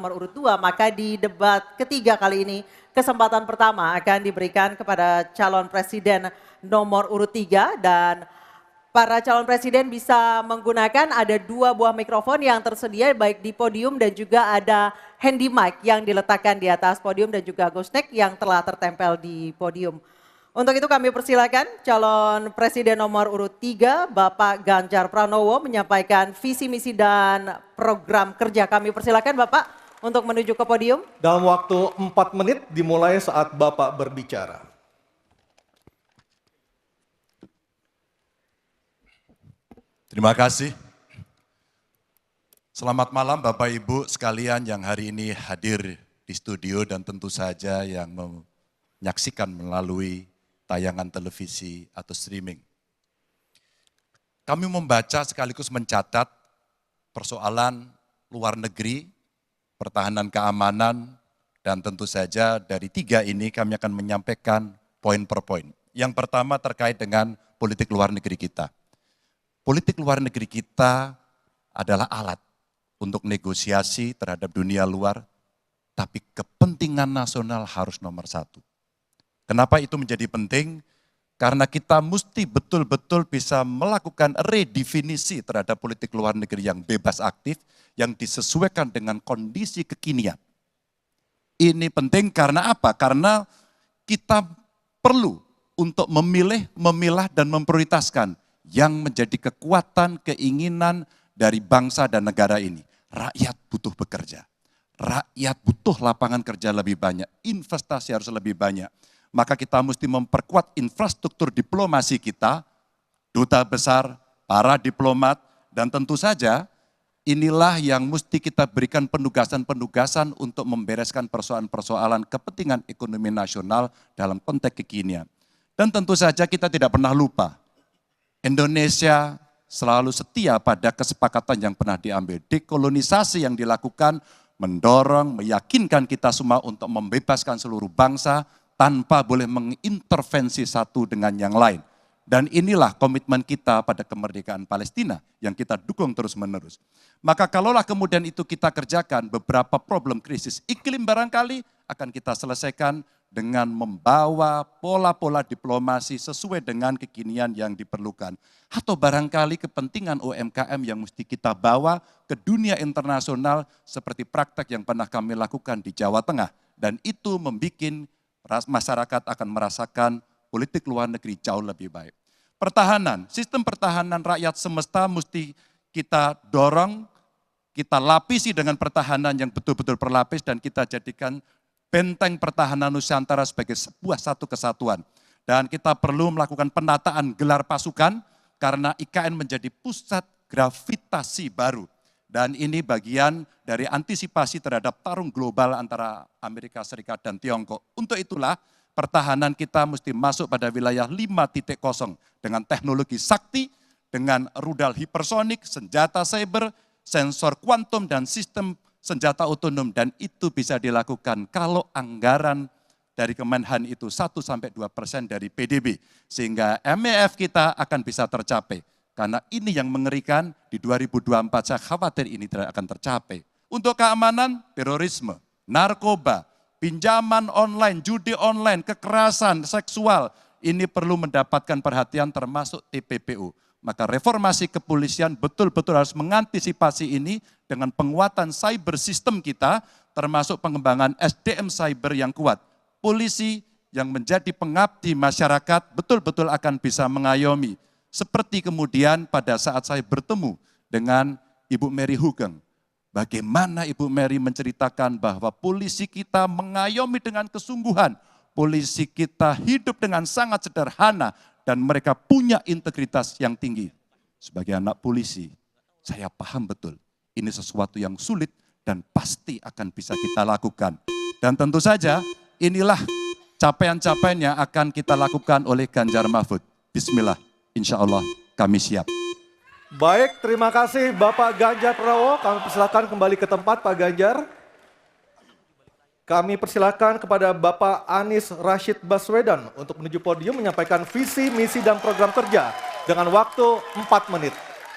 nomor urut 2, maka di debat ketiga kali ini kesempatan pertama akan diberikan kepada calon presiden nomor urut 3 dan para calon presiden bisa menggunakan ada 2 buah mikrofon yang tersedia baik di podium dan juga ada handy mic yang diletakkan di atas podium dan juga ghost neck yang telah tertempel di podium. Untuk itu kami persilakan calon presiden nomor urut 3 Bapak Ganjar Pranowo menyampaikan visi misi dan program kerja. Kami persilakan Bapak untuk menuju ke podium. Dalam waktu 4 menit dimulai saat Bapak berbicara. Terima kasih. Selamat malam Bapak Ibu sekalian yang hari ini hadir di studio dan tentu saja yang menyaksikan melalui tayangan televisi atau streaming. Kami membaca sekaligus mencatat persoalan luar negeri, pertahanan keamanan, dan tentu saja dari 3 ini kami akan menyampaikan poin per poin. Yang pertama terkait dengan politik luar negeri kita. Politik luar negeri kita adalah alat untuk negosiasi terhadap dunia luar, tapi kepentingan nasional harus nomor 1. Kenapa itu menjadi penting? Karena kita mesti betul-betul bisa melakukan redefinisi terhadap politik luar negeri yang bebas aktif, yang disesuaikan dengan kondisi kekinian. Ini penting karena apa? Karena kita perlu untuk memilih, memilah, dan memprioritaskan yang menjadi kekuatan, keinginan dari bangsa dan negara ini. Rakyat butuh bekerja, rakyat butuh lapangan kerja lebih banyak, investasi harus lebih banyak. Maka kita mesti memperkuat infrastruktur diplomasi kita, duta besar, para diplomat, dan tentu saja inilah yang mesti kita berikan penugasan-penugasan untuk membereskan persoalan-persoalan kepentingan ekonomi nasional dalam konteks kekinian. Dan tentu saja kita tidak pernah lupa, Indonesia selalu setia pada kesepakatan yang pernah diambil. Dekolonisasi yang dilakukan mendorong, meyakinkan kita semua untuk membebaskan seluruh bangsa, tanpa boleh mengintervensi satu dengan yang lain. Dan inilah komitmen kita pada kemerdekaan Palestina yang kita dukung terus-menerus. Maka kalaulah kemudian itu kita kerjakan, beberapa problem krisis iklim barangkali akan kita selesaikan dengan membawa pola-pola diplomasi sesuai dengan kekinian yang diperlukan. Atau barangkali kepentingan UMKM yang mesti kita bawa ke dunia internasional seperti praktek yang pernah kami lakukan di Jawa Tengah. Dan itu membuat masyarakat akan merasakan politik luar negeri jauh lebih baik. Pertahanan, sistem pertahanan rakyat semesta mesti kita dorong, kita lapisi dengan pertahanan yang betul-betul berlapis dan kita jadikan benteng pertahanan Nusantara sebagai sebuah satu kesatuan. Dan kita perlu melakukan penataan gelar pasukan karena IKN menjadi pusat gravitasi baru. Dan ini bagian dari antisipasi terhadap tarung global antara Amerika Serikat dan Tiongkok. Untuk itulah pertahanan kita mesti masuk pada wilayah 5.0 dengan teknologi sakti, dengan rudal hipersonik, senjata cyber, sensor kuantum, dan sistem senjata otonom. Dan itu bisa dilakukan kalau anggaran dari Kemenhan itu 1-2% dari PDB. Sehingga MEF kita akan bisa tercapai. Karena ini yang mengerikan di 2024 saya khawatir ini tidak akan tercapai. Untuk keamanan, terorisme, narkoba, pinjaman online, judi online, kekerasan seksual, ini perlu mendapatkan perhatian termasuk TPPU. Maka reformasi kepolisian betul-betul harus mengantisipasi ini dengan penguatan cyber system kita, termasuk pengembangan SDM cyber yang kuat. Polisi yang menjadi pengabdi masyarakat betul-betul akan bisa mengayomi. Seperti kemudian pada saat saya bertemu dengan Ibu Mary Hugeng. Bagaimana Ibu Mary menceritakan bahwa polisi kita mengayomi dengan kesungguhan. Polisi kita hidup dengan sangat sederhana dan mereka punya integritas yang tinggi. Sebagai anak polisi, saya paham betul ini sesuatu yang sulit dan pasti akan bisa kita lakukan. Dan tentu saja inilah capaian-capaian yang akan kita lakukan oleh Ganjar Mahfud. Bismillah. Insya Allah kami siap. Baik, terima kasih Bapak Ganjar Pranowo. Kami persilakan kembali ke tempat Pak Ganjar. Kami persilakan kepada Bapak Anies Rashid Baswedan untuk menuju podium menyampaikan visi, misi, dan program kerja dengan waktu 4 menit.